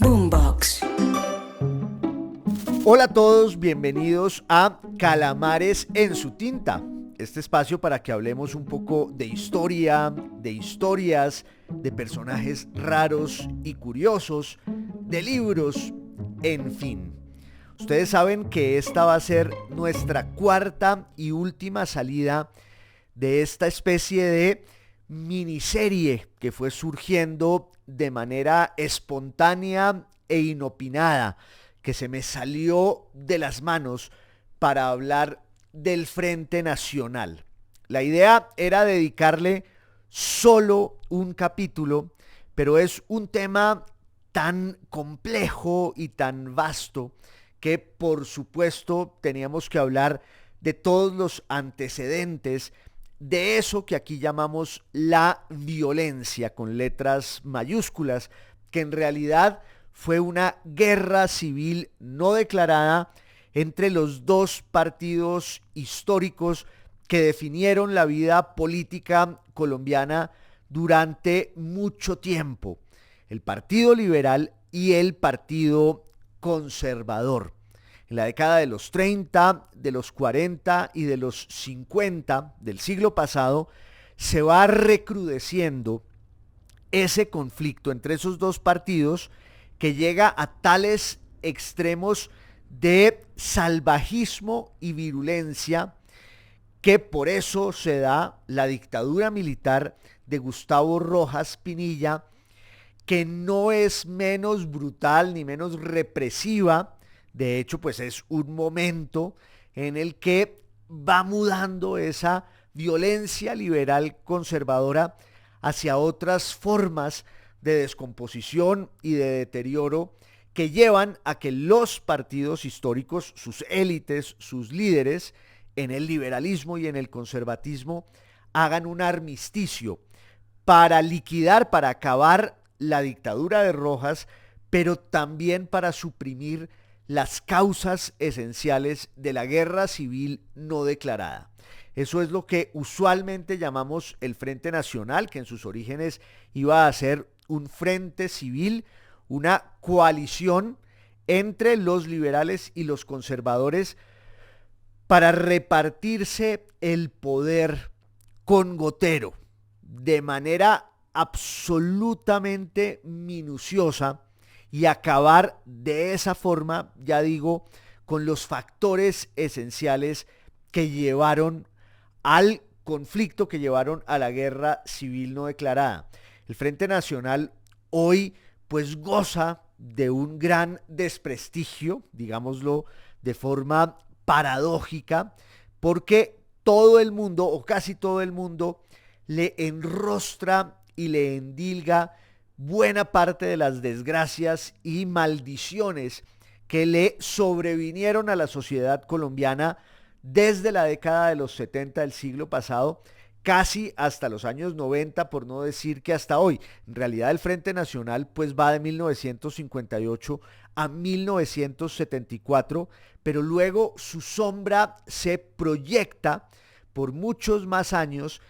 Boombox. Hola a todos, bienvenidos a Calamares en su tinta, este espacio para que hablemos un poco de historia, de historias, de personajes raros y curiosos, de libros, en fin. Ustedes saben que esta va a ser nuestra cuarta y última salida de esta especie de miniserie que fue surgiendo de manera espontánea e inopinada, que se me salió de las manos para hablar del Frente Nacional. La idea era dedicarle solo un capítulo, pero es un tema tan complejo y tan vasto que por supuesto teníamos que hablar de todos los antecedentes de eso que aquí llamamos la violencia con letras mayúsculas, que en realidad fue una guerra civil no declarada entre los dos partidos históricos que definieron la vida política colombiana durante mucho tiempo, el Partido Liberal y el Partido Conservador. En la década de los 30, de los 40 y de los 50 del siglo pasado, se va recrudeciendo ese conflicto entre esos dos partidos que llega a tales extremos de salvajismo y virulencia que por eso se da la dictadura militar de Gustavo Rojas Pinilla, que no es menos brutal ni menos represiva. De hecho, pues es un momento en el que va mudando esa violencia liberal conservadora hacia otras formas de descomposición y de deterioro que llevan a que los partidos históricos, sus élites, sus líderes, en el liberalismo y en el conservatismo, hagan un armisticio para liquidar, para acabar la dictadura de Rojas, pero también para suprimir las causas esenciales de la guerra civil no declarada. Eso es lo que usualmente llamamos el Frente Nacional, que en sus orígenes iba a ser un frente civil, una coalición entre los liberales y los conservadores para repartirse el poder con gotero, de manera absolutamente minuciosa, y acabar de esa forma, ya digo, con los factores esenciales que llevaron al conflicto, que llevaron a la guerra civil no declarada. El Frente Nacional hoy pues goza de un gran desprestigio, digámoslo de forma paradójica, porque todo el mundo, o casi todo el mundo, le enrostra y le endilga buena parte de las desgracias y maldiciones que le sobrevinieron a la sociedad colombiana desde la década de los 70 del siglo pasado, casi hasta los años 90, por no decir que hasta hoy. En realidad el Frente Nacional pues va de 1958 a 1974, pero luego su sombra se proyecta por muchos más años,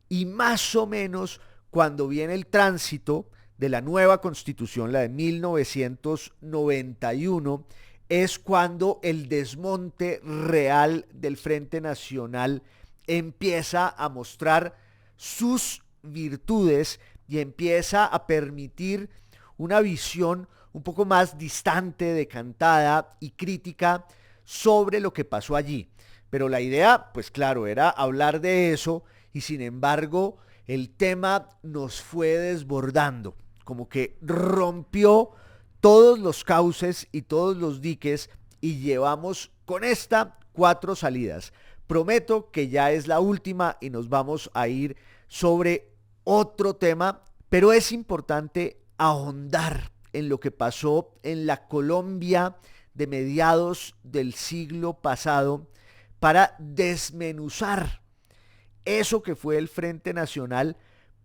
y más o menos cuando viene el tránsito de la nueva constitución, la de 1991, es cuando el desmonte real del Frente Nacional empieza a mostrar sus virtudes y empieza a permitir una visión un poco más distante, decantada y crítica sobre lo que pasó allí. Pero la idea, pues claro, era hablar de eso, y sin embargo el tema nos fue desbordando, como que rompió todos los cauces y todos los diques, y llevamos con esta 4 salidas. Prometo que ya es la última y nos vamos a ir sobre otro tema, pero es importante ahondar en lo que pasó en la Colombia de mediados del siglo pasado para desmenuzar eso que fue el Frente Nacional,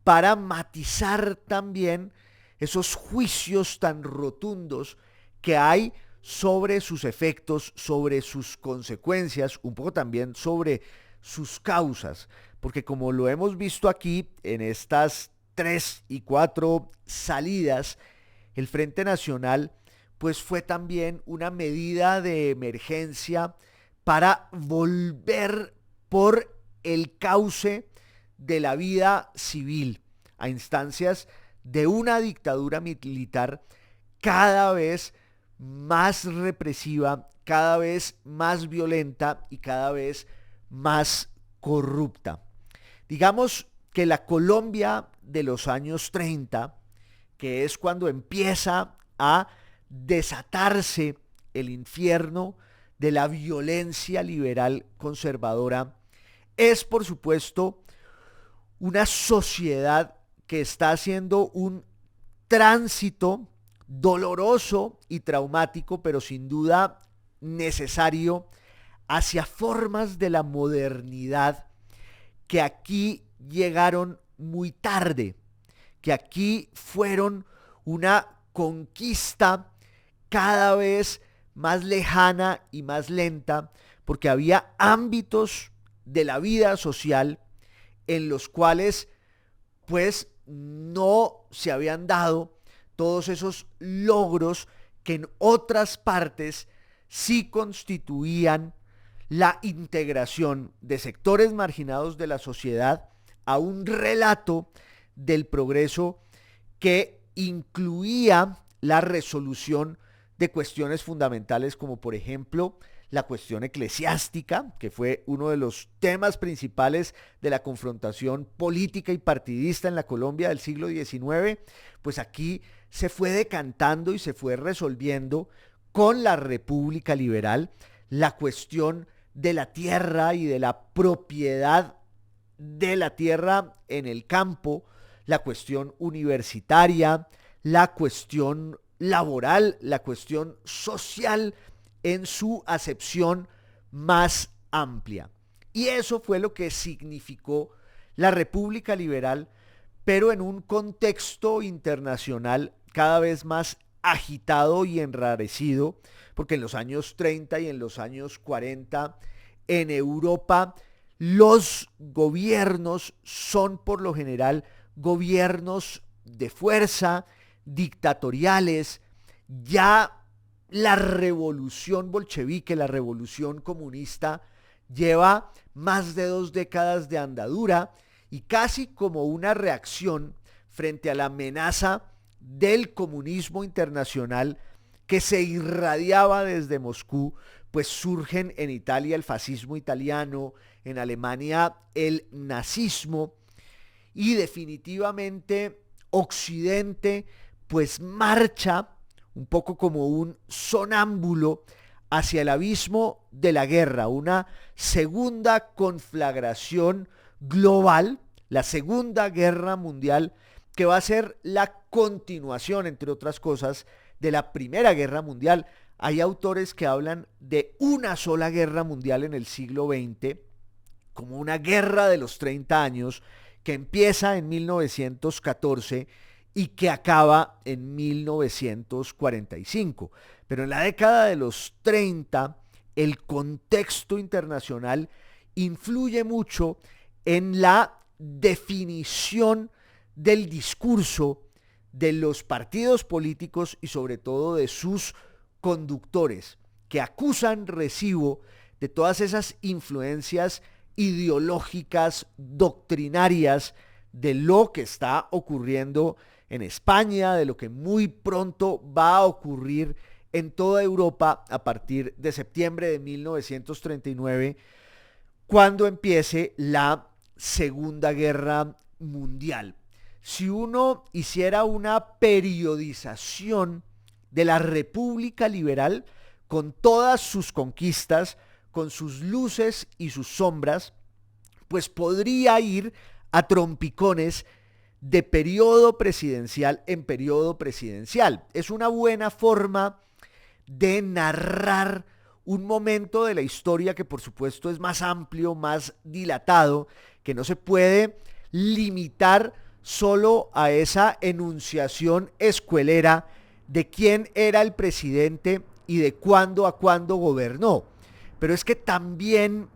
para matizar también esos juicios tan rotundos que hay sobre sus efectos, sobre sus consecuencias, un poco también sobre sus causas, porque como lo hemos visto aquí en estas 3 y 4 salidas, el Frente Nacional pues fue también una medida de emergencia para volver por el cauce de la vida civil a instancias de una dictadura militar cada vez más represiva, cada vez más violenta y cada vez más corrupta. Digamos que la Colombia de los años 30, que es cuando empieza a desatarse el infierno de la violencia liberal conservadora, es por supuesto una sociedad que está haciendo un tránsito doloroso y traumático, pero sin duda necesario, hacia formas de la modernidad que aquí llegaron muy tarde, que aquí fueron una conquista cada vez más lejana y más lenta, porque había ámbitos de la vida social en los cuales pues no se habían dado todos esos logros que en otras partes sí constituían la integración de sectores marginados de la sociedad a un relato del progreso que incluía la resolución de cuestiones fundamentales como por ejemplo la cuestión eclesiástica, que fue uno de los temas principales de la confrontación política y partidista en la Colombia del siglo XIX, pues aquí se fue decantando y se fue resolviendo con la República Liberal la cuestión de la tierra y de la propiedad de la tierra en el campo, la cuestión universitaria, la cuestión laboral, la cuestión social en su acepción más amplia. Y eso fue lo que significó la República Liberal, pero en un contexto internacional cada vez más agitado y enrarecido, porque en los años 30 y en los años 40 en Europa los gobiernos son por lo general gobiernos de fuerza, dictatoriales. Ya la revolución bolchevique, la revolución comunista, lleva más de 2 décadas de andadura y casi como una reacción frente a la amenaza del comunismo internacional que se irradiaba desde Moscú, pues surgen en Italia el fascismo italiano, en Alemania el nazismo y definitivamente Occidente pues marcha un poco como un sonámbulo hacia el abismo de la guerra, una segunda conflagración global, la Segunda Guerra Mundial, que va a ser la continuación, entre otras cosas, de la Primera Guerra Mundial. Hay autores que hablan de una sola guerra mundial en el siglo XX, como una guerra de los 30 años, que empieza en 1914 y que acaba en 1945. Pero en la década de los 30, el contexto internacional influye mucho en la definición del discurso de los partidos políticos y sobre todo de sus conductores, que acusan recibo de todas esas influencias ideológicas, doctrinarias, de lo que está ocurriendo en España, de lo que muy pronto va a ocurrir en toda Europa a partir de septiembre de 1939, cuando empiece la Segunda Guerra Mundial. Si uno hiciera una periodización de la República Liberal con todas sus conquistas, con sus luces y sus sombras, pues podría ir a trompicones de periodo presidencial en periodo presidencial. Es una buena forma de narrar un momento de la historia que por supuesto es más amplio, más dilatado, que no se puede limitar solo a esa enunciación escuelera de quién era el presidente y de cuándo a cuándo gobernó. Pero es que también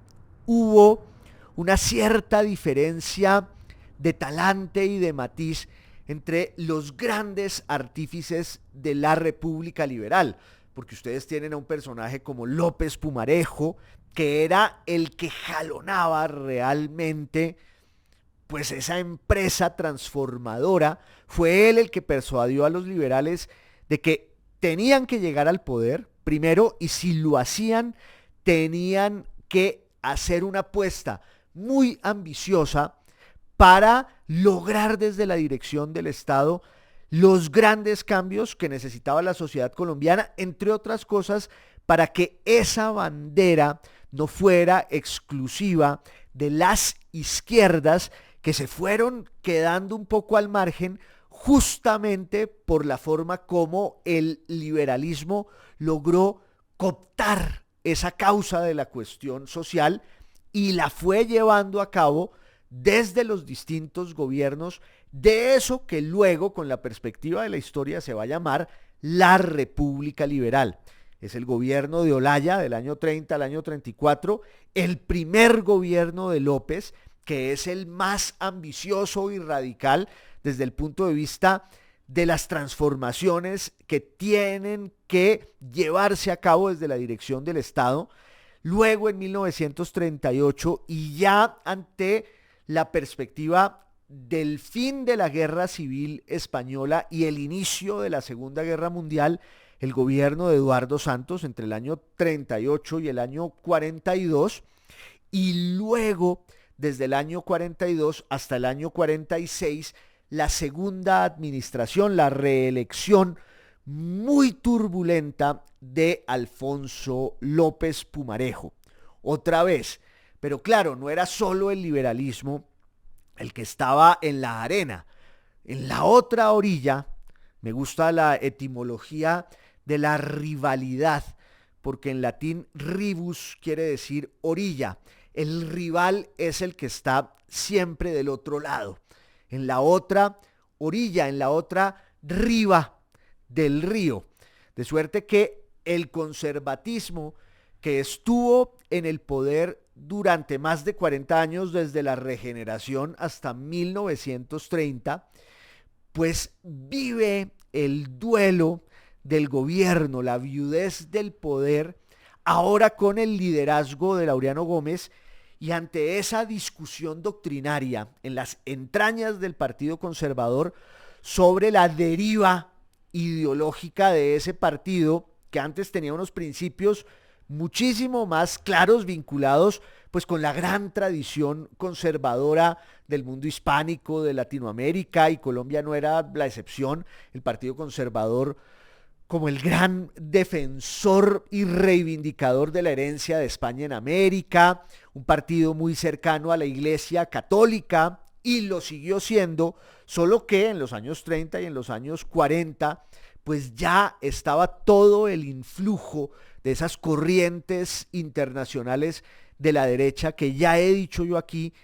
hubo una cierta diferencia de talante y de matiz entre los grandes artífices de la República Liberal, porque ustedes tienen a un personaje como López Pumarejo, que era el que jalonaba realmente pues esa empresa transformadora. Fue él el que persuadió a los liberales de que tenían que llegar al poder primero, y si lo hacían tenían que hacer una apuesta muy ambiciosa para lograr desde la dirección del Estado los grandes cambios que necesitaba la sociedad colombiana, entre otras cosas, para que esa bandera no fuera exclusiva de las izquierdas, que se fueron quedando un poco al margen justamente por la forma como el liberalismo logró cooptar esa causa de la cuestión social y la fue llevando a cabo desde los distintos gobiernos de eso que luego, con la perspectiva de la historia, se va a llamar la República Liberal. Es el gobierno de Olaya del año 30 al año 34, el primer gobierno de López, que es el más ambicioso y radical desde el punto de vista de las transformaciones que tienen que llevarse a cabo desde la dirección del Estado. Luego, en 1938, y ya ante la perspectiva del fin de la Guerra Civil Española y el inicio de la Segunda Guerra Mundial, el gobierno de Eduardo Santos entre el año 38 y el año 42, y luego desde el año 42 hasta el año 46, la segunda administración, la reelección muy turbulenta de Alfonso López Pumarejo. Otra vez, pero claro, no era solo el liberalismo el que estaba en la arena. En la otra orilla, me gusta la etimología de la rivalidad, porque en latín ribus quiere decir orilla. El rival es el que está siempre del otro lado, en la otra orilla, en la otra riba del río. De suerte que el conservatismo, que estuvo en el poder durante más de 40 años, desde la Regeneración hasta 1930, pues vive el duelo del gobierno, la viudez del poder, ahora con el liderazgo de Laureano Gómez, y ante esa discusión doctrinaria en las entrañas del Partido Conservador sobre la deriva ideológica de ese partido, que antes tenía unos principios muchísimo más claros, vinculados pues con la gran tradición conservadora del mundo hispánico, de Latinoamérica, y Colombia no era la excepción. El Partido Conservador, como el gran defensor y reivindicador de la herencia de España en América, un partido muy cercano a la Iglesia Católica, y lo siguió siendo, solo que en los años 30 y en los años 40, pues ya estaba todo el influjo de esas corrientes internacionales de la derecha, que ya he dicho yo aquí,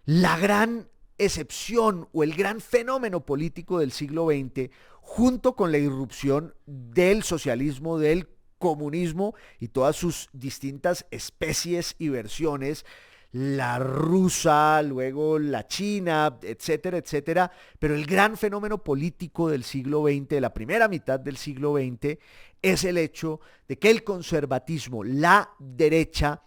la gran excepción o el gran fenómeno político del siglo XX, junto con la irrupción del socialismo, del comunismo y todas sus distintas especies y versiones, la rusa, luego la china, etcétera, etcétera. Pero el gran fenómeno político del siglo XX, de la primera mitad del siglo XX, es el hecho de que el conservatismo, la derecha,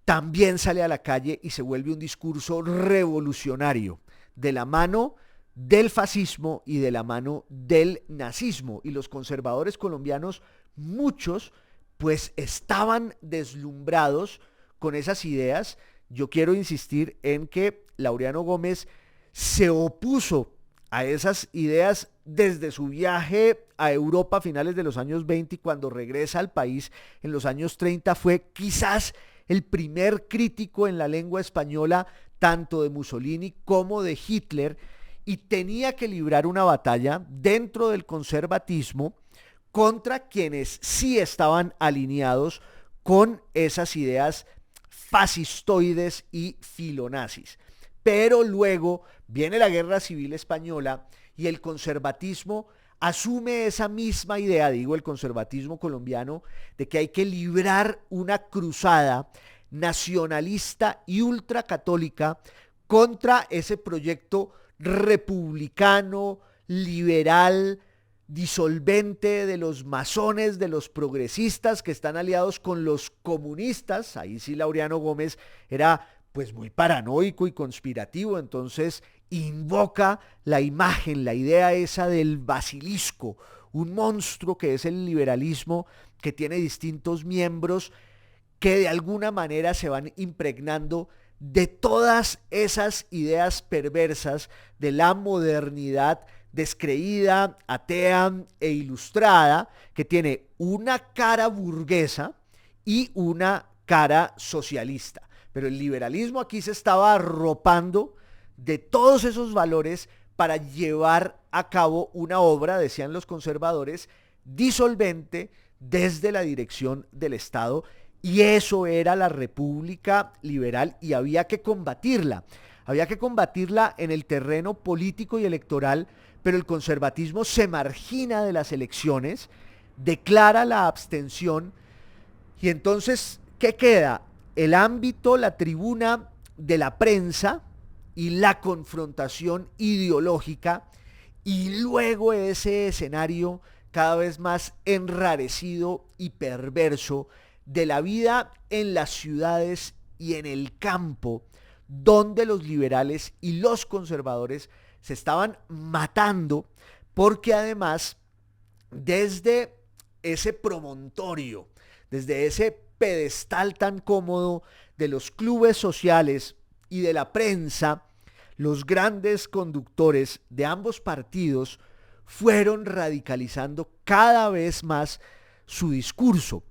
también sale a la calle y se vuelve un discurso revolucionario, de la mano del fascismo y de la mano del nazismo. Y los conservadores colombianos, muchos, pues estaban deslumbrados con esas ideas. Yo quiero insistir en que Laureano Gómez se opuso a esas ideas desde su viaje a Europa a finales de los años 20, y cuando regresa al país en los años 30 fue quizás el primer crítico en la lengua española tanto de Mussolini como de Hitler, y tenía que librar una batalla dentro del conservatismo contra quienes sí estaban alineados con esas ideas fascistoides y filonazis. Pero luego viene la Guerra Civil Española y el conservatismo asume esa misma idea, digo el conservatismo colombiano, de que hay que librar una cruzada nacionalista y ultracatólica contra ese proyecto republicano, liberal, disolvente de los masones, de los progresistas que están aliados con los comunistas. Ahí sí Laureano Gómez era pues muy paranoico y conspirativo, entonces invoca la imagen, la idea esa del basilisco, un monstruo que es el liberalismo, que tiene distintos miembros que de alguna manera se van impregnando de todas esas ideas perversas de la modernidad descreída, atea e ilustrada, que tiene una cara burguesa y una cara socialista. Pero el liberalismo aquí se estaba arropando de todos esos valores para llevar a cabo una obra, decían los conservadores, disolvente desde la dirección del Estado, y eso era la República Liberal y había que combatirla. Había que combatirla en el terreno político y electoral, pero el conservatismo se margina de las elecciones, declara la abstención y entonces, ¿qué queda? El ámbito, la tribuna de la prensa y la confrontación ideológica y luego ese escenario cada vez más enrarecido y perverso de la vida en las ciudades y en el campo, donde los liberales y los conservadores se estaban matando, porque además desde ese promontorio, desde ese pedestal tan cómodo de los clubes sociales y de la prensa, los grandes conductores de ambos partidos fueron radicalizando cada vez más su discurso.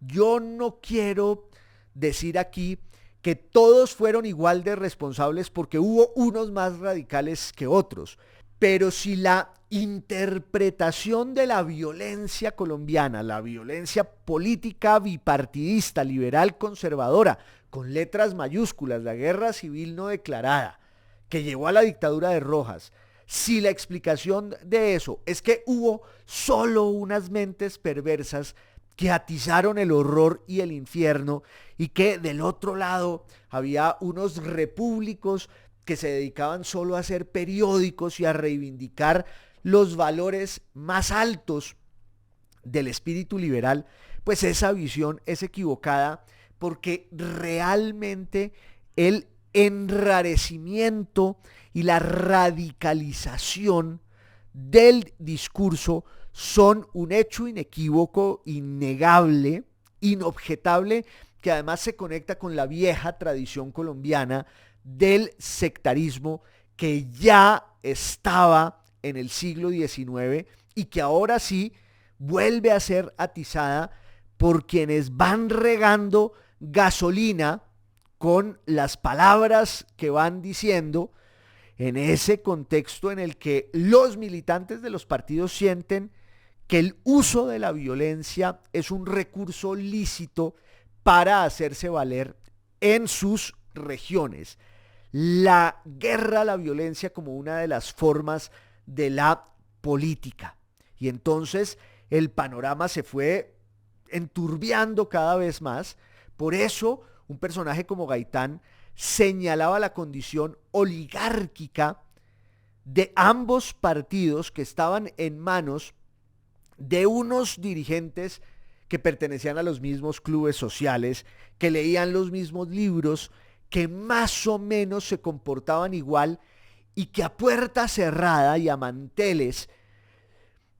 Yo no quiero decir aquí que todos fueron igual de responsables porque hubo unos más radicales que otros, pero si la interpretación de la violencia colombiana, la violencia política bipartidista, liberal, conservadora, con letras mayúsculas, la guerra civil no declarada, que llevó a la dictadura de Rojas, si la explicación de eso es que hubo solo unas mentes perversas que atizaron el horror y el infierno y que del otro lado había unos repúblicos que se dedicaban solo a hacer periódicos y a reivindicar los valores más altos del espíritu liberal, pues esa visión es equivocada porque realmente el enrarecimiento y la radicalización del discurso son un hecho inequívoco, innegable, inobjetable, que además se conecta con la vieja tradición colombiana del sectarismo que ya estaba en el siglo XIX y que ahora sí vuelve a ser atizada por quienes van regando gasolina con las palabras que van diciendo en ese contexto en el que los militantes de los partidos sienten que el uso de la violencia es un recurso lícito para hacerse valer en sus regiones. La guerra, la violencia como una de las formas de la política. Y entonces el panorama se fue enturbiando cada vez más. Por eso un personaje como Gaitán señalaba la condición oligárquica de ambos partidos que estaban en manos de unos dirigentes que pertenecían a los mismos clubes sociales, que leían los mismos libros, que más o menos se comportaban igual y que a puerta cerrada y a manteles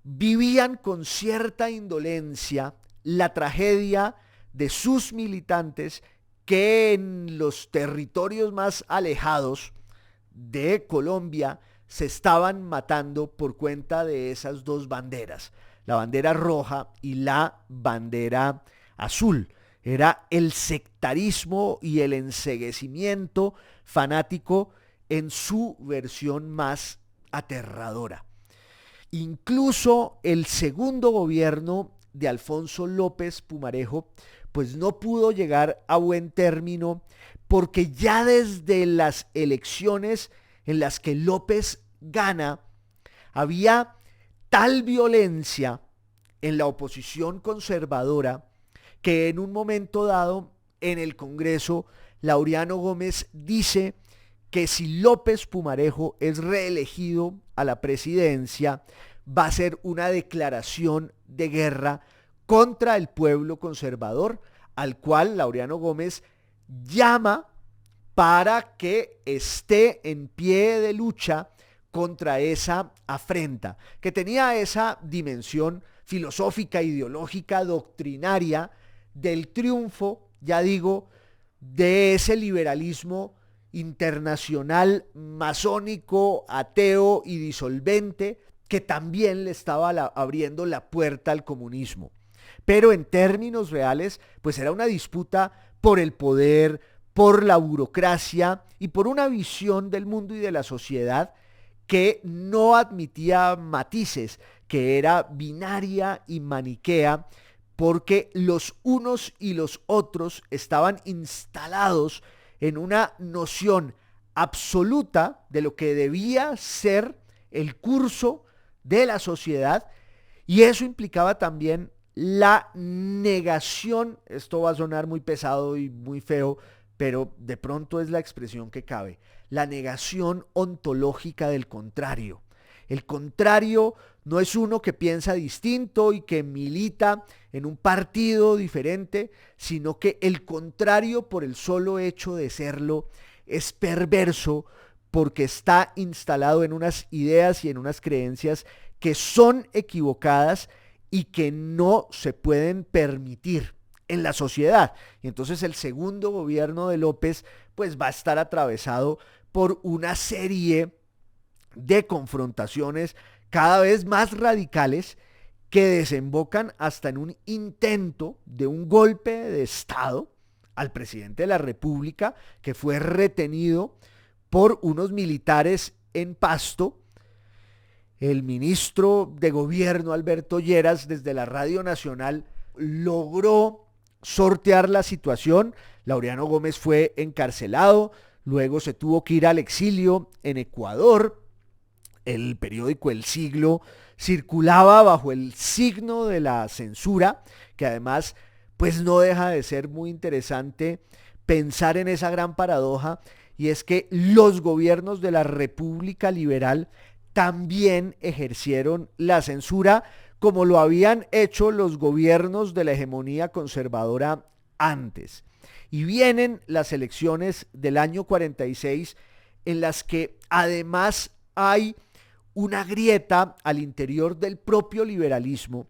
vivían con cierta indolencia la tragedia de sus militantes que en los territorios más alejados de Colombia se estaban matando por cuenta de esas dos banderas, la bandera roja y la bandera azul. Era el sectarismo y el enceguecimiento fanático en su versión más aterradora. Incluso el segundo gobierno de Alfonso López Pumarejo pues no pudo llegar a buen término porque ya desde las elecciones en las que López gana había tal violencia en la oposición conservadora que en un momento dado en el Congreso Laureano Gómez dice que si López Pumarejo es reelegido a la presidencia, va a ser una declaración de guerra contra el pueblo conservador, al cual Laureano Gómez llama para que esté en pie de lucha contra esa afrenta, que tenía esa dimensión filosófica, ideológica, doctrinaria del triunfo, ya digo, de ese liberalismo internacional, masónico, ateo y disolvente, que también le estaba abriendo la puerta al comunismo. Pero en términos reales, pues era una disputa por el poder, por la burocracia y por una visión del mundo y de la sociedad que no admitía matices, que era binaria y maniquea, porque los unos y los otros estaban instalados en una noción absoluta de lo que debía ser el curso de la sociedad, y eso implicaba también la negación. Esto va a sonar muy pesado y muy feo, pero de pronto es la expresión que cabe, la negación ontológica del contrario. El contrario no es uno que piensa distinto y que milita en un partido diferente, sino que el contrario, por el solo hecho de serlo, es perverso porque está instalado en unas ideas y en unas creencias que son equivocadas y que no se pueden permitir en la sociedad. Y entonces el segundo gobierno de López pues va a estar atravesado por una serie de confrontaciones cada vez más radicales que desembocan hasta en un intento de un golpe de Estado al presidente de la República, que fue retenido por unos militares en Pasto. El ministro de Gobierno, Alberto Lleras, desde la Radio Nacional, logró sortear la situación. Laureano Gómez fue encarcelado, luego se tuvo que ir al exilio en Ecuador. El periódico El Siglo circulaba bajo el signo de la censura, que además pues no deja de ser muy interesante pensar en esa gran paradoja, y es que los gobiernos de la República Liberal también ejercieron la censura, como lo habían hecho los gobiernos de la hegemonía conservadora antes. Y vienen las elecciones del año 46, en las que además hay una grieta al interior del propio liberalismo,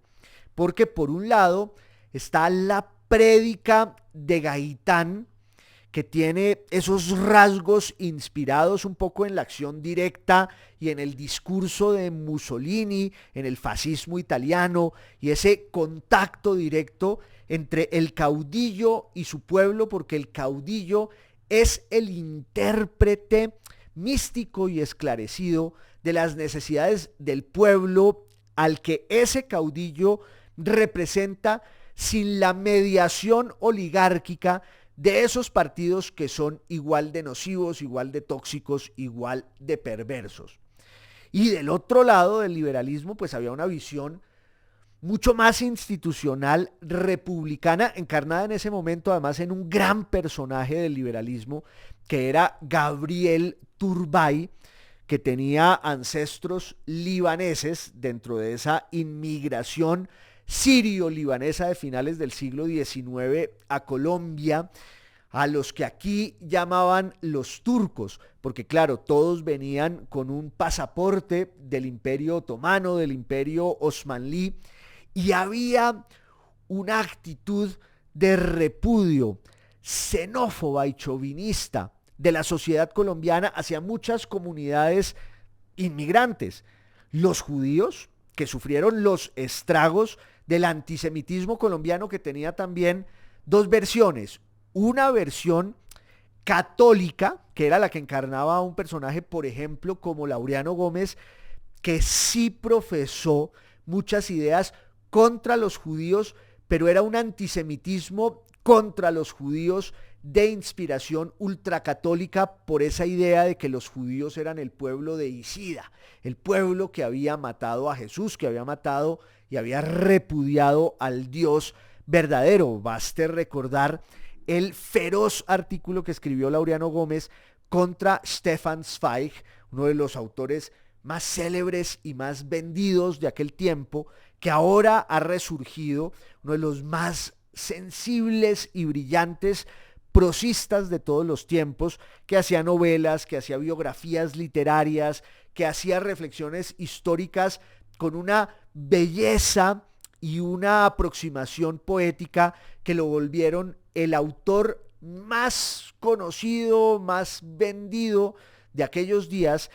porque por un lado está la prédica de Gaitán, que tiene esos rasgos inspirados un poco en la acción directa y en el discurso de Mussolini, en el fascismo italiano, y ese contacto directo entre el caudillo y su pueblo, porque el caudillo es el intérprete místico y esclarecido de las necesidades del pueblo, al que ese caudillo representa sin la mediación oligárquica de esos partidos que son igual de nocivos, igual de tóxicos, igual de perversos. Y del otro lado del liberalismo pues había una visión mucho más institucional, republicana, encarnada en ese momento además en un gran personaje del liberalismo, que era Gabriel Turbay, que tenía ancestros libaneses dentro de esa inmigración sirio-libanesa de finales del siglo XIX a Colombia, a los que aquí llamaban los turcos, porque claro, todos venían con un pasaporte del Imperio Otomano, del Imperio Osmanlí, y había una actitud de repudio xenófoba y chauvinista de la sociedad colombiana hacia muchas comunidades inmigrantes. Los judíos, que sufrieron los estragos del antisemitismo colombiano, que tenía también dos versiones. Una versión católica, que era la que encarnaba a un personaje, por ejemplo, como Laureano Gómez, que sí profesó muchas ideas contra los judíos, pero era un antisemitismo contra los judíos de inspiración ultracatólica, por esa idea de que los judíos eran el pueblo deicida, el pueblo que había matado a Jesús, que había matado y había repudiado al Dios verdadero. Baste recordar el feroz artículo que escribió Laureano Gómez contra Stefan Zweig, uno de los autores más célebres y más vendidos de aquel tiempo, que ahora ha resurgido, uno de los más sensibles y brillantes prosistas de todos los tiempos, que hacía novelas, que hacía biografías literarias, que hacía reflexiones históricas con una belleza y una aproximación poética que lo volvieron el autor más conocido, más vendido de aquellos días.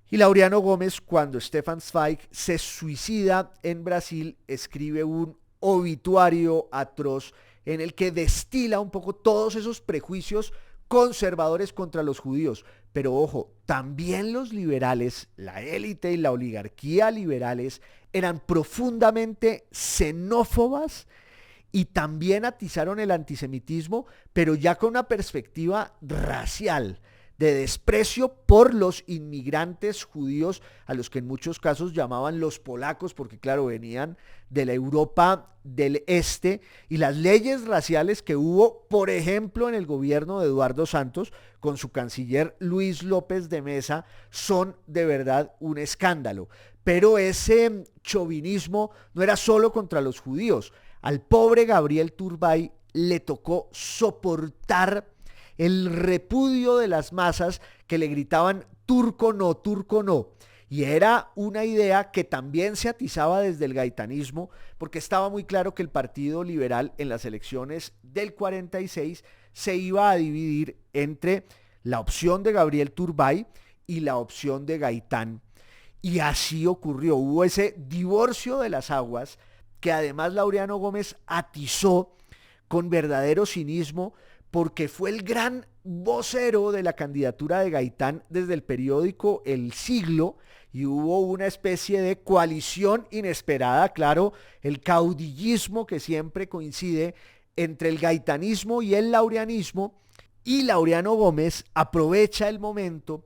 Y Laureano Gómez, cuando Stefan Zweig se suicida en Brasil, escribe un obituario atroz en el que destila un poco todos esos prejuicios conservadores contra los judíos. Pero ojo, también los liberales, la élite y la oligarquía liberales, eran profundamente xenófobas y también atizaron el antisemitismo, pero ya con una perspectiva racial, de desprecio por los inmigrantes judíos, a los que en muchos casos llamaban los polacos, porque claro, venían de la Europa del Este, y las leyes raciales que hubo, por ejemplo, en el gobierno de Eduardo Santos, con su canciller Luis López de Mesa, son de verdad un escándalo. Pero ese chauvinismo no era solo contra los judíos. Al pobre Gabriel Turbay le tocó soportar el repudio de las masas que le gritaban turco no, turco no. Y era una idea que también se atizaba desde el gaitanismo, porque estaba muy claro que el Partido Liberal en las elecciones del 46 se iba a dividir entre la opción de Gabriel Turbay y la opción de Gaitán. Y así ocurrió, hubo ese divorcio de las aguas que además Laureano Gómez atizó con verdadero cinismo, porque fue el gran vocero de la candidatura de Gaitán desde el periódico El Siglo, y hubo una especie de coalición inesperada, claro, el caudillismo que siempre coincide entre el gaitanismo y el laureanismo, y Laureano Gómez aprovecha el momento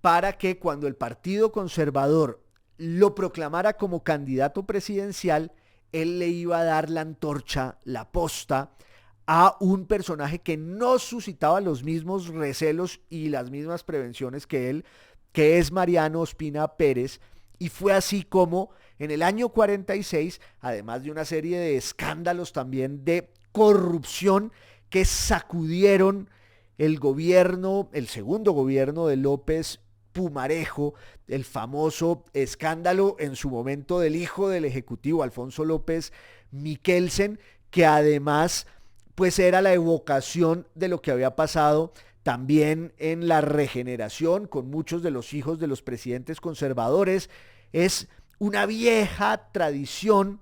para que cuando el Partido Conservador lo proclamara como candidato presidencial, él le iba a dar la antorcha, la posta, a un personaje que no suscitaba los mismos recelos y las mismas prevenciones que él, que es Mariano Ospina Pérez. Y fue así como en el año 46, además de una serie de escándalos también de corrupción que sacudieron el gobierno, el segundo gobierno de López Pumarejo, el famoso escándalo en su momento del hijo del ejecutivo Alfonso López Miquelsen, que además pues era la evocación de lo que había pasado también en la regeneración con muchos de los hijos de los presidentes conservadores. Es una vieja tradición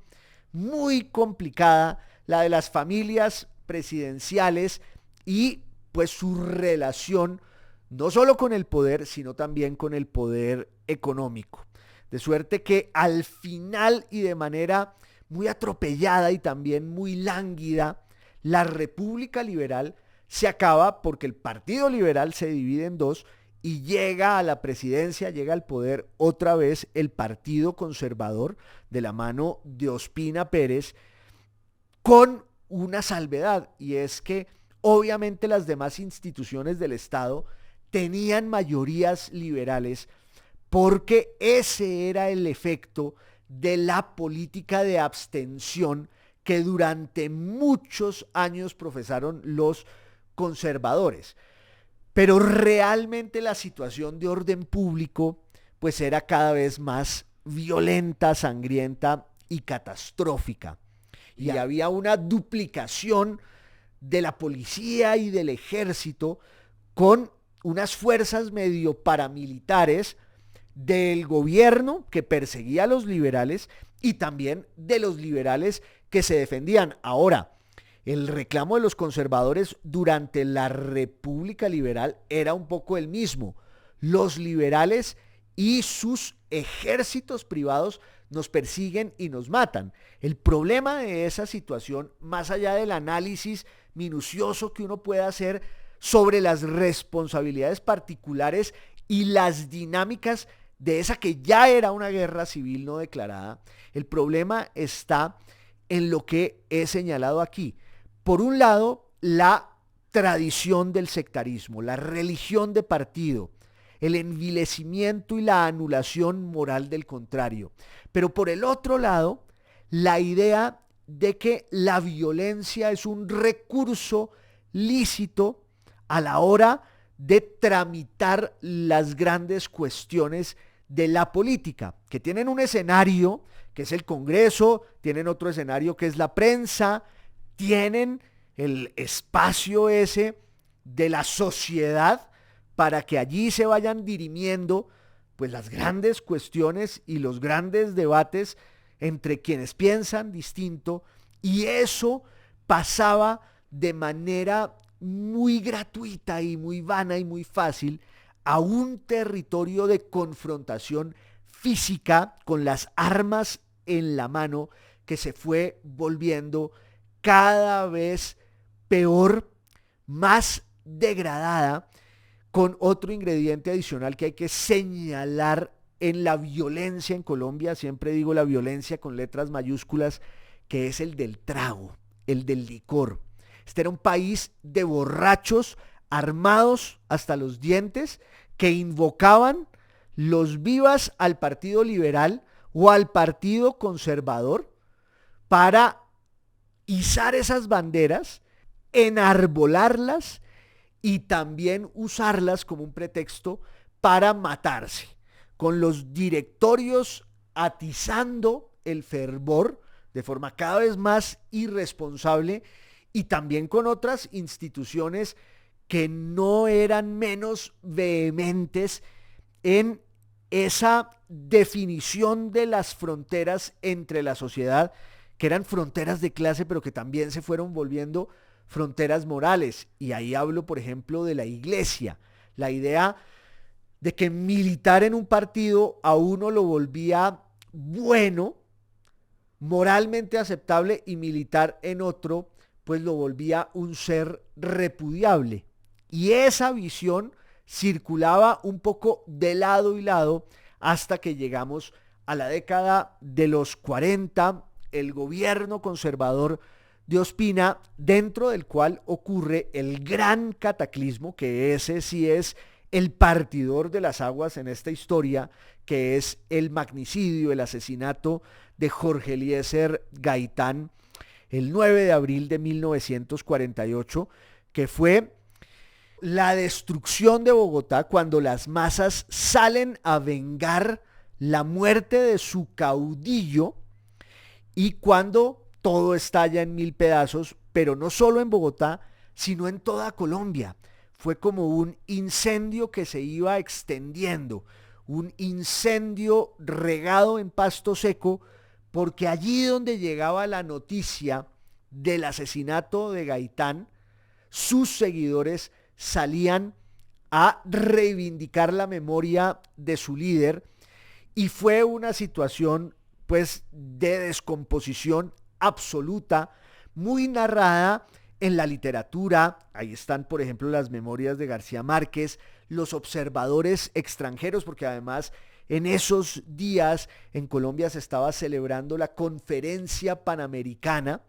muy complicada, la de las familias presidenciales y pues su relación no solo con el poder, sino también con el poder económico. De suerte que al final y de manera muy atropellada y también muy lánguida, la República Liberal se acaba porque el Partido Liberal se divide en dos y llega a la presidencia, llega al poder otra vez el Partido Conservador de la mano de Ospina Pérez, con una salvedad, y es que obviamente las demás instituciones del Estado tenían mayorías liberales, porque ese era el efecto de la política de abstención que durante muchos años profesaron los conservadores. Pero realmente la situación de orden público pues era cada vez más violenta, sangrienta y catastrófica. Y había una duplicación de la policía y del ejército con unas fuerzas medio paramilitares del gobierno que perseguía a los liberales y también de los liberales que se defendían. Ahora, el reclamo de los conservadores durante la República Liberal era un poco el mismo. Los liberales y sus ejércitos privados nos persiguen y nos matan. El problema de esa situación, más allá del análisis minucioso que uno pueda hacer sobre las responsabilidades particulares y las dinámicas de esa que ya era una guerra civil no declarada, el problema está en lo que he señalado aquí. Por un lado, la tradición del sectarismo, la religión de partido, el envilecimiento y la anulación moral del contrario. Pero por el otro lado, la idea de que la violencia es un recurso lícito a la hora de tramitar las grandes cuestiones de la política, que tienen un escenario que es el Congreso, tienen otro escenario que es la prensa, tienen el espacio ese de la sociedad para que allí se vayan dirimiendo pues las grandes cuestiones y los grandes debates entre quienes piensan distinto, y eso pasaba de manera muy gratuita y muy vana y muy fácil a un territorio de confrontación física con las armas en la mano que se fue volviendo cada vez peor, más degradada, con otro ingrediente adicional que hay que señalar en la violencia en Colombia, siempre digo la violencia con letras mayúsculas, que es el del trago, el del licor. Este era un país de borrachos armados hasta los dientes que invocaban los vivas al Partido Liberal o al Partido Conservador para izar esas banderas, enarbolarlas y también usarlas como un pretexto para matarse, con los directorios atizando el fervor de forma cada vez más irresponsable, y también con otras instituciones que no eran menos vehementes en esa definición de las fronteras entre la sociedad, que eran fronteras de clase, pero que también se fueron volviendo fronteras morales. Y ahí hablo, por ejemplo, de la iglesia. La idea de que militar en un partido a uno lo volvía bueno, moralmente aceptable, y militar en otro pues lo volvía un ser repudiable. Y esa visión circulaba un poco de lado y lado hasta que llegamos a la década de los 40, el gobierno conservador de Ospina, dentro del cual ocurre el gran cataclismo, que ese sí es el partidor de las aguas en esta historia, que es el magnicidio, el asesinato de Jorge Eliezer Gaitán, el 9 de abril de 1948, que fue la destrucción de Bogotá cuando las masas salen a vengar la muerte de su caudillo y cuando todo estalla en mil pedazos, pero no solo en Bogotá, sino en toda Colombia. Fue como un incendio que se iba extendiendo, un incendio regado en pasto seco, porque allí donde llegaba la noticia del asesinato de Gaitán, sus seguidores salían a reivindicar la memoria de su líder, y fue una situación pues de descomposición absoluta, muy narrada en la literatura. Ahí están, por ejemplo, las memorias de García Márquez, los observadores extranjeros, porque además en esos días en Colombia se estaba celebrando la Conferencia Panamericana,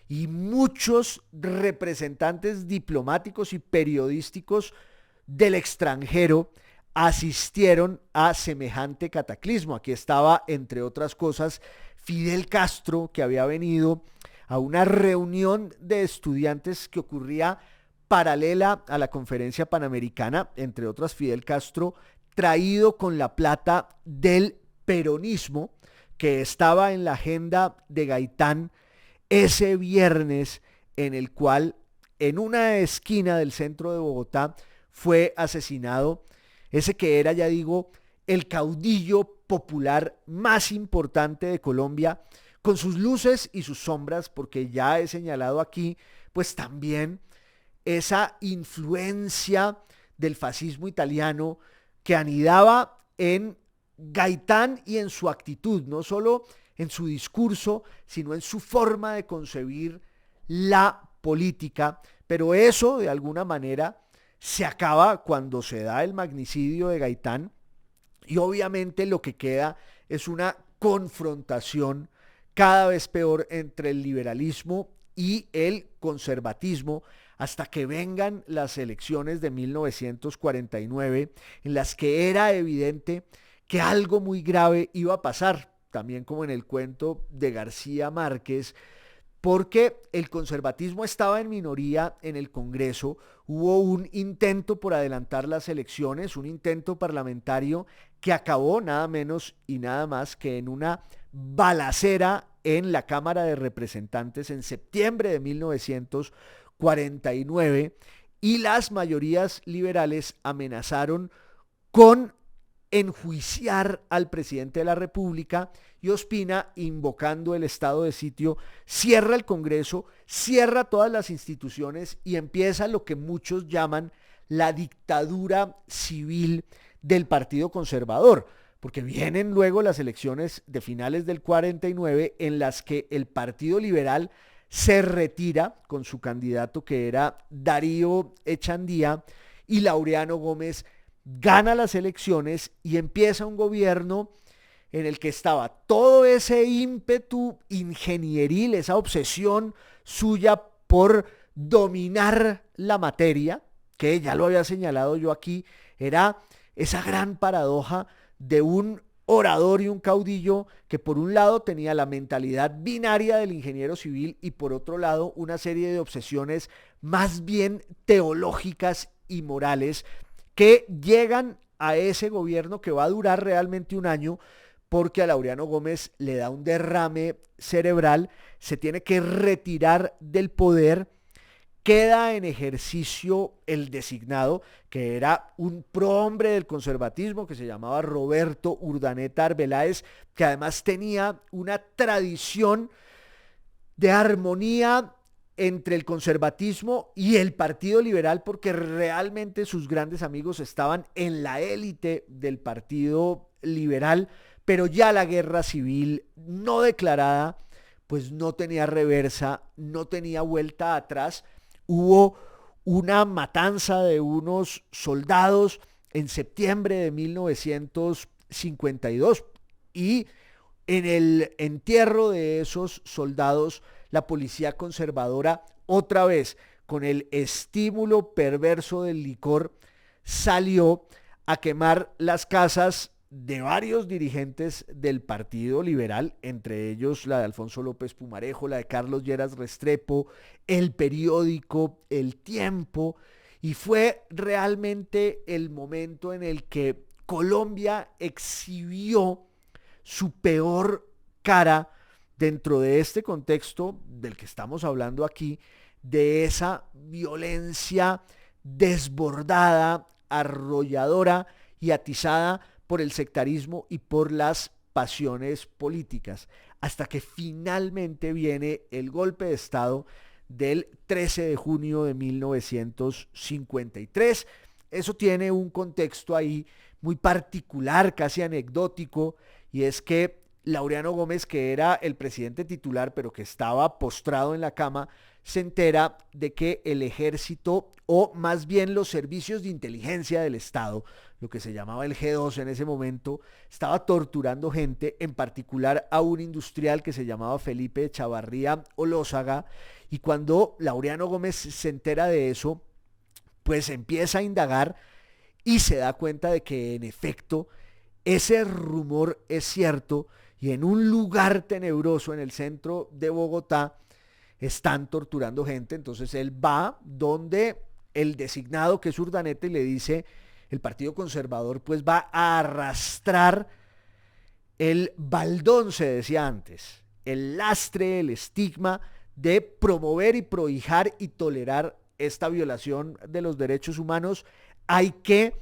y muchos representantes diplomáticos y periodísticos del extranjero asistieron a semejante cataclismo. Aquí estaba, entre otras cosas, Fidel Castro, que había venido a una reunión de estudiantes que ocurría paralela a la Conferencia Panamericana, entre otras Fidel Castro, traído con la plata del peronismo que estaba en la agenda de Gaitán ese viernes, en el cual en una esquina del centro de Bogotá fue asesinado ese que era, ya digo, el caudillo popular más importante de Colombia, con sus luces y sus sombras, porque ya he señalado aquí pues también esa influencia del fascismo italiano que anidaba en Gaitán y en su actitud, no solo en su discurso, sino en su forma de concebir la política. Pero eso, de alguna manera, se acaba cuando se da el magnicidio de Gaitán, y obviamente lo que queda es una confrontación cada vez peor entre el liberalismo y el conservatismo, hasta que vengan las elecciones de 1949, en las que era evidente que algo muy grave iba a pasar, también como en el cuento de García Márquez, porque el conservatismo estaba en minoría en el Congreso, hubo un intento por adelantar las elecciones, un intento parlamentario que acabó nada menos y nada más que en una balacera en la Cámara de Representantes en septiembre de 1949, y las mayorías liberales amenazaron con enjuiciar al presidente de la República, y Ospina, invocando el estado de sitio, cierra el Congreso, cierra todas las instituciones y empieza lo que muchos llaman la dictadura civil del Partido Conservador, porque vienen luego las elecciones de finales del 49 en las que el Partido Liberal se retira con su candidato, que era Darío Echandía, y Laureano Gómez gana las elecciones y empieza un gobierno en el que estaba todo ese ímpetu ingenieril, esa obsesión suya por dominar la materia, que ya lo había señalado yo aquí, era esa gran paradoja de un orador y un caudillo que por un lado tenía la mentalidad binaria del ingeniero civil y por otro lado una serie de obsesiones más bien teológicas y morales que llegan a ese gobierno que va a durar realmente un año, porque a Laureano Gómez le da un derrame cerebral, se tiene que retirar del poder, queda en ejercicio el designado, que era un prohombre del conservatismo que se llamaba Roberto Urdaneta Arbeláez, que además tenía una tradición de armonía entre el conservatismo y el Partido Liberal, porque realmente sus grandes amigos estaban en la élite del Partido Liberal, pero ya la guerra civil no declarada pues no tenía reversa, no tenía vuelta atrás. Hubo una matanza de unos soldados en septiembre de 1952 y en el entierro de esos soldados la policía conservadora, otra vez con el estímulo perverso del licor, salió a quemar las casas de varios dirigentes del Partido Liberal, entre ellos la de Alfonso López Pumarejo, la de Carlos Lleras Restrepo, el periódico El Tiempo, y fue realmente el momento en el que Colombia exhibió su peor cara dentro de este contexto del que estamos hablando aquí, de esa violencia desbordada, arrolladora y atizada por el sectarismo y por las pasiones políticas, hasta que finalmente viene el golpe de Estado del 13 de junio de 1953. Eso tiene un contexto ahí muy particular, casi anecdótico, y es que Laureano Gómez, que era el presidente titular, pero que estaba postrado en la cama, se entera de que el ejército, o más bien los servicios de inteligencia del Estado, lo que se llamaba el G2 en ese momento, estaba torturando gente, en particular a un industrial que se llamaba Felipe Chavarría Olózaga, y cuando Laureano Gómez se entera de eso, pues empieza a indagar y se da cuenta de que en efecto ese rumor es cierto, y en un lugar tenebroso en el centro de Bogotá están torturando gente. Entonces él va donde el designado, que es Urdaneta, y le dice: el Partido Conservador pues va a arrastrar el baldón, se decía antes, el lastre, el estigma de promover y prohijar y tolerar esta violación de los derechos humanos. Hay que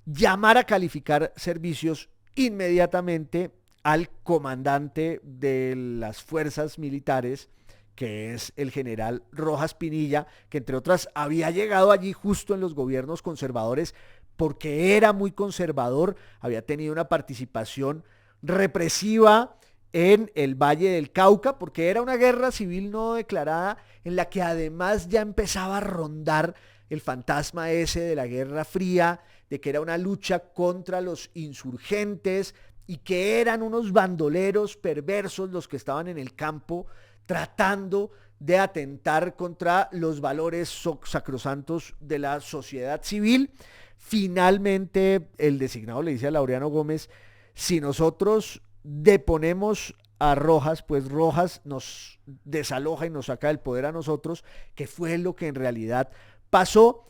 llamar a calificar servicios inmediatamente al comandante de las fuerzas militares, que es el general Rojas Pinilla, que entre otras había llegado allí justo en los gobiernos conservadores porque era muy conservador, había tenido una participación represiva en el Valle del Cauca, porque era una guerra civil no declarada en la que además ya empezaba a rondar el fantasma ese de la Guerra Fría, de que era una lucha contra los insurgentes y que eran unos bandoleros perversos los que estaban en el campo tratando de atentar contra los valores sacrosantos de la sociedad civil. Finalmente, el designado le dice a Laureano Gómez: si nosotros deponemos a Rojas, pues Rojas nos desaloja y nos saca del poder a nosotros, que fue lo que en realidad pasó.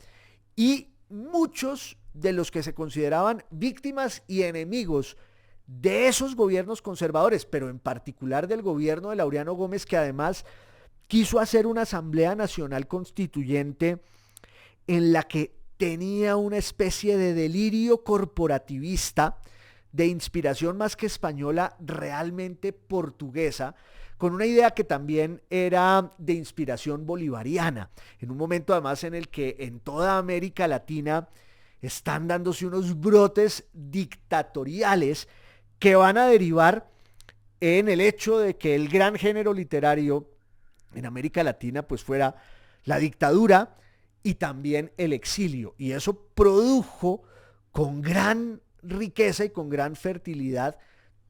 Y muchos de los que se consideraban víctimas y enemigos de esos gobiernos conservadores, pero en particular del gobierno de Laureano Gómez, que además quiso hacer una Asamblea Nacional Constituyente en la que tenía una especie de delirio corporativista de inspiración más que española, realmente portuguesa, con una idea que también era de inspiración bolivariana, en un momento además en el que en toda América Latina están dándose unos brotes dictatoriales que van a derivar en el hecho de que el gran género literario en América Latina pues fuera la dictadura y también el exilio, y eso produjo con gran riqueza y con gran fertilidad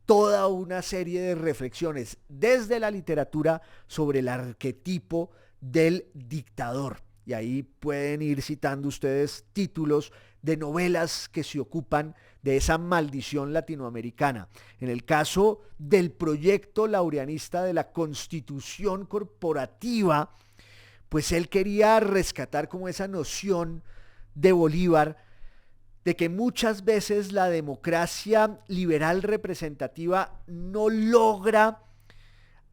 toda una serie de reflexiones desde la literatura sobre el arquetipo del dictador. Y ahí pueden ir citando ustedes títulos de novelas que se ocupan de esa maldición latinoamericana. En el caso del proyecto laureanista de la Constitución Corporativa, pues él quería rescatar como esa noción de Bolívar de que muchas veces la democracia liberal representativa no logra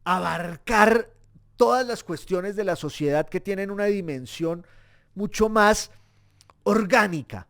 abarcar todas las cuestiones de la sociedad que tienen una dimensión mucho más orgánica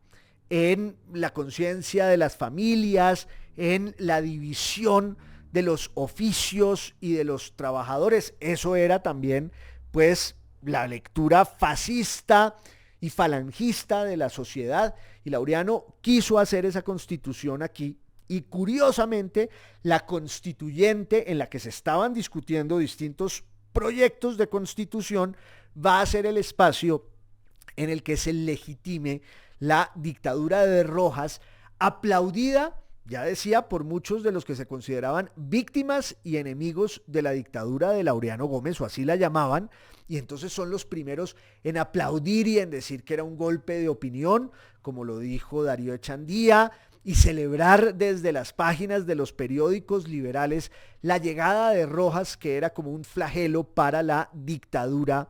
en la conciencia de las familias, en la división de los oficios y de los trabajadores. Eso era también, pues, la lectura fascista y falangista de la sociedad, y Laureano quiso hacer esa constitución aquí, y curiosamente la constituyente en la que se estaban discutiendo distintos proyectos de constitución va a ser el espacio en el que se legitime la dictadura de Rojas, aplaudida, ya decía, por muchos de los que se consideraban víctimas y enemigos de la dictadura de Laureano Gómez, o así la llamaban, y entonces son los primeros en aplaudir y en decir que era un golpe de opinión, como lo dijo Darío Echandía, y celebrar desde las páginas de los periódicos liberales la llegada de Rojas, que era como un flagelo para la dictadura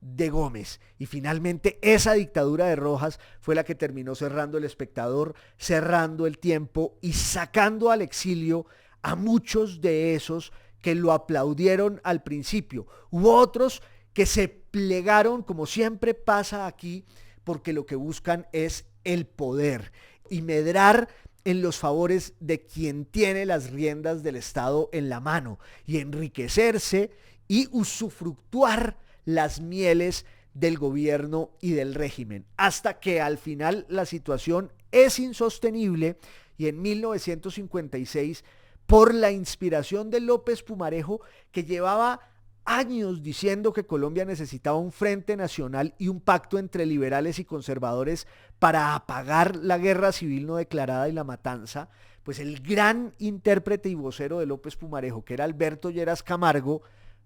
de Gómez. Y finalmente esa dictadura de Rojas fue la que terminó cerrando El Espectador, cerrando El Tiempo y sacando al exilio a muchos de esos que lo aplaudieron al principio. Hubo otros que se plegaron, como siempre pasa aquí, porque lo que buscan es el poder y medrar en los favores de quien tiene las riendas del Estado en la mano, y enriquecerse y usufructuar las mieles del gobierno y del régimen, hasta que al final la situación es insostenible, y en 1956, por la inspiración de López Pumarejo, que llevaba años diciendo que Colombia necesitaba un frente nacional y un pacto entre liberales y conservadores para apagar la guerra civil no declarada y la matanza, pues el gran intérprete y vocero de López Pumarejo, que era Alberto Lleras Camargo,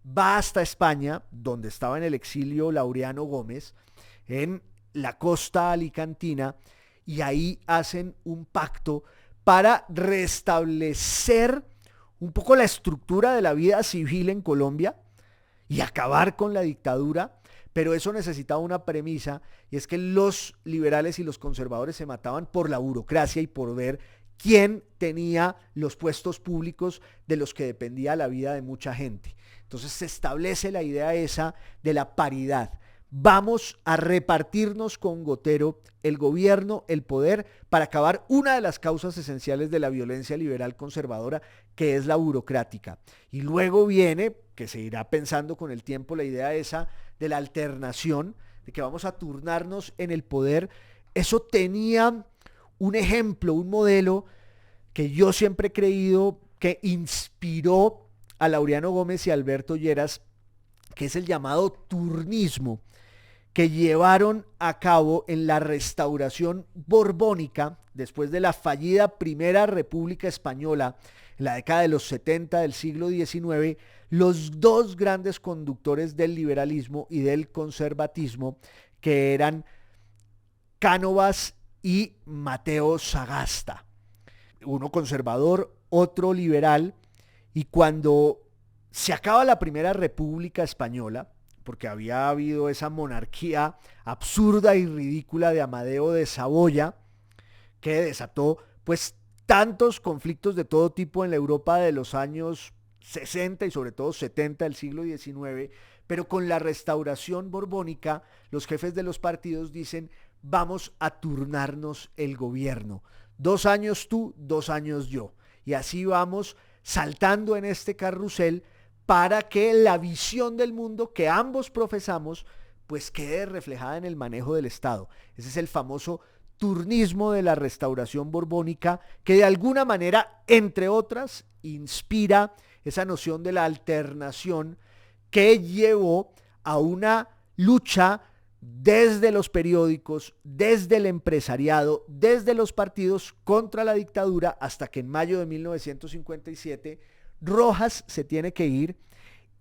va hasta España, donde estaba en el exilio Laureano Gómez, en la costa alicantina, y ahí hacen un pacto para restablecer un poco la estructura de la vida civil en Colombia y acabar con la dictadura, pero eso necesitaba una premisa, y es que los liberales y los conservadores se mataban por la burocracia y por ver quién tenía los puestos públicos de los que dependía la vida de mucha gente. Entonces se establece la idea esa de la paridad. Vamos a repartirnos con gotero el gobierno, el poder, para acabar una de las causas esenciales de la violencia liberal conservadora, que es la burocrática. Y luego viene, que se irá pensando con el tiempo, la idea esa de la alternación, de que vamos a turnarnos en el poder. Eso tenía un ejemplo, un modelo que yo siempre he creído que inspiró a Laureano Gómez y a Alberto Lleras, que es el llamado turnismo, que llevaron a cabo en la restauración borbónica después de la fallida Primera República Española en la década de los 70 del siglo XIX, los dos grandes conductores del liberalismo y del conservatismo, que eran Cánovas y Mateo Sagasta. Uno conservador, otro liberal, y cuando se acaba la Primera República Española, porque había habido esa monarquía absurda y ridícula de Amadeo de Saboya, que desató pues tantos conflictos de todo tipo en la Europa de los años 60 y sobre todo 70 del siglo XIX, pero con la restauración borbónica, los jefes de los partidos dicen: vamos a turnarnos el gobierno. 2 años tú, 2 años yo. Y así vamos saltando en este carrusel para que la visión del mundo que ambos profesamos pues quede reflejada en el manejo del Estado. Ese es el famoso turnismo de la restauración borbónica, que de alguna manera, entre otras, inspira esa noción de la alternación que llevó a una lucha desde los periódicos, desde el empresariado, desde los partidos contra la dictadura, hasta que en mayo de 1957 Rojas se tiene que ir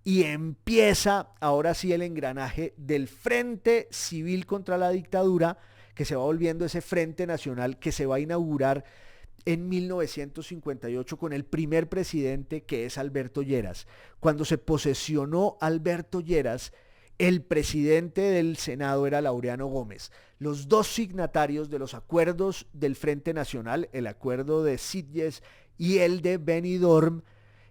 y empieza ahora sí el engranaje del Frente Civil contra la Dictadura, que se va volviendo ese Frente Nacional que se va a inaugurar en 1958 con el primer presidente, que es Alberto Lleras. Cuando se posesionó Alberto Lleras, el presidente del Senado era Laureano Gómez. Los dos signatarios de los acuerdos del Frente Nacional, el acuerdo de Sitges y el de Benidorm,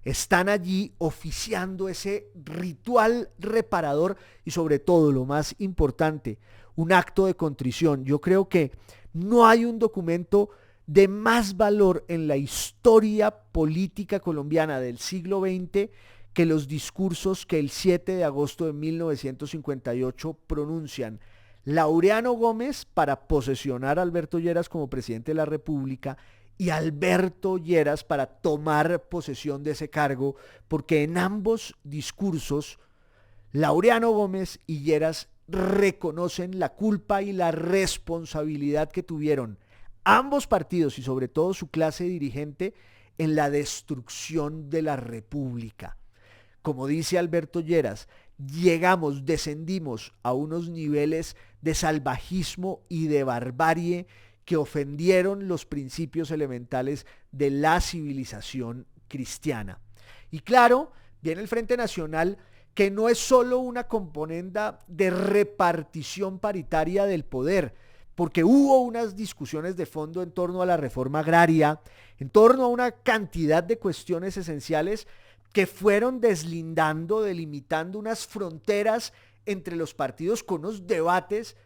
están allí oficiando ese ritual reparador y, sobre todo, lo más importante, un acto de contrición. Yo creo que no hay un documento de más valor en la historia política colombiana del siglo XX que los discursos que el 7 de agosto de 1958 pronuncian Laureano Gómez para posesionar a Alberto Lleras como presidente de la República y Alberto Lleras para tomar posesión de ese cargo, porque en ambos discursos Laureano Gómez y Lleras reconocen la culpa y la responsabilidad que tuvieron ambos partidos y sobre todo su clase dirigente en la destrucción de la República. Como dice Alberto Lleras, descendimos a unos niveles de salvajismo y de barbarie que ofendieron los principios elementales de la civilización cristiana. Y claro, viene el Frente Nacional, que no es solo una componenda de repartición paritaria del poder, porque hubo unas discusiones de fondo en torno a la reforma agraria, en torno a una cantidad de cuestiones esenciales que fueron deslindando, delimitando unas fronteras entre los partidos con unos debates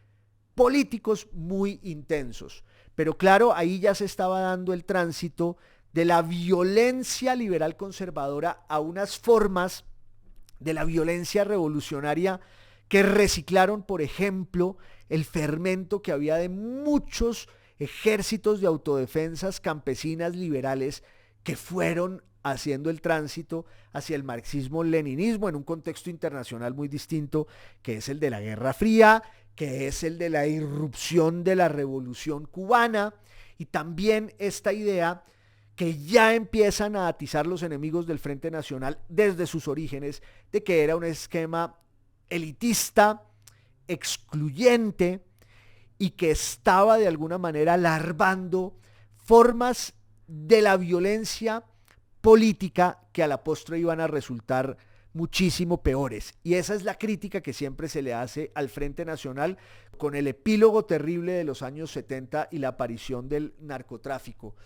políticos muy intensos. Pero claro, ahí ya se estaba dando el tránsito de la violencia liberal conservadora a unas formas de la violencia revolucionaria que reciclaron, por ejemplo, el fermento que había de muchos ejércitos de autodefensas campesinas liberales que fueron haciendo el tránsito hacia el marxismo-leninismo en un contexto internacional muy distinto, que es el de la Guerra Fría, que es el de la irrupción de la Revolución Cubana, y también esta idea que ya empiezan a atizar los enemigos del Frente Nacional desde sus orígenes, de que era un esquema elitista, excluyente, y que estaba de alguna manera larvando formas de la violencia política que a la postre iban a resultar muchísimo peores. Y esa es la crítica que siempre se le hace al Frente Nacional, con el epílogo terrible de los años 70 y la aparición del narcotráfico.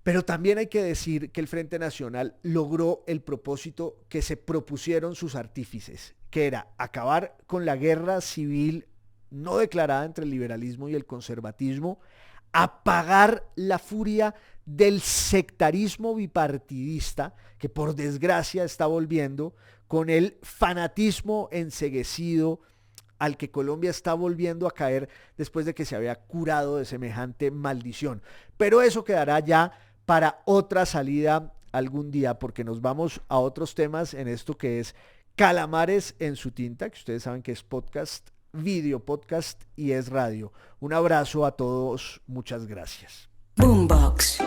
Pero también hay que decir que el Frente Nacional logró el propósito que se propusieron sus artífices, que era acabar con la guerra civil no declarada entre el liberalismo y el conservatismo, apagar la furia del sectarismo bipartidista, que por desgracia está volviendo, con el fanatismo enceguecido al que Colombia está volviendo a caer después de que se había curado de semejante maldición. Pero eso quedará ya para otra salida algún día, porque nos vamos a otros temas en esto que es Calamares en su tinta, que ustedes saben que es podcast, video podcast y es radio. Un abrazo a todos, muchas gracias. Boombox.